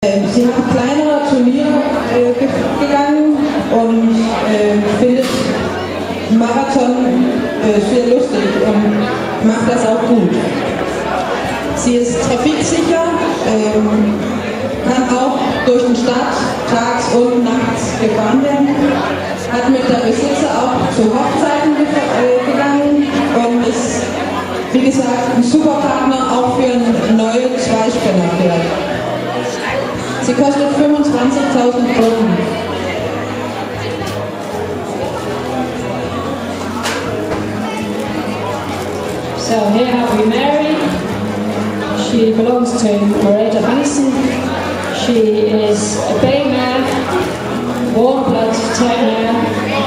Sie hat kleinere Turniere gegangen und findet Marathon sehr lustig und macht das auch gut. Sie ist trafiksicher, kann auch durch den Stadt tags und nachts gefahren werden, hat mit der Besitzer auch zu Hochzeiten gegangen und ist, wie gesagt, ein super Partner auch für ein neues Zweispännerpferd. Sie kostet 25.000 Kronen. So here have we Mary. She belongs to Merida Hansen. She is a bay mare, warm blood type mare.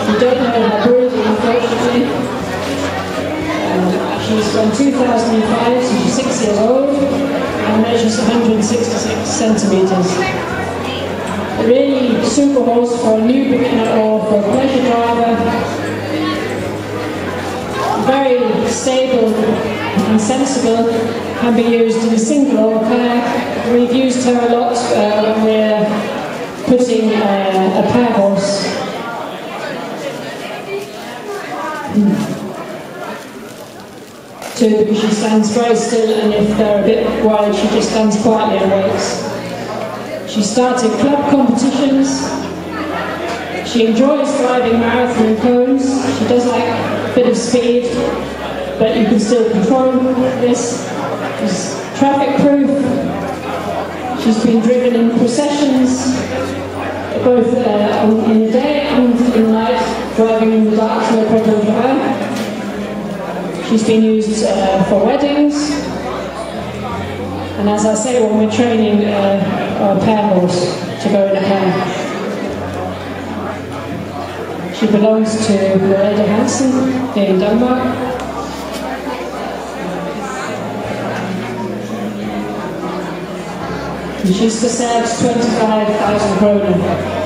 We don't know her breeding, unfortunately. She's from 2005, so she's 6 years old and measures 166 centimetres. A really super horse for a new beginner or for a pleasure driver. Very stable and sensible, can be used in a single or pair. We've used her a lot when we're putting a pair horse. Because she stands very still, and if they're a bit worried, she just stands quietly and waits. She started club competitions. She enjoys driving marathon and cones. She does like a bit of speed, but you can still control this. She's traffic proof. She's been driven in processions, both in the day and in the night, driving in the dark, no problem for her. She's been used for weddings, and as I say, when we're training our pair horse to go in a pair. She belongs to Merida Hansen here in Denmark. And she's for sale 25,000 kroner.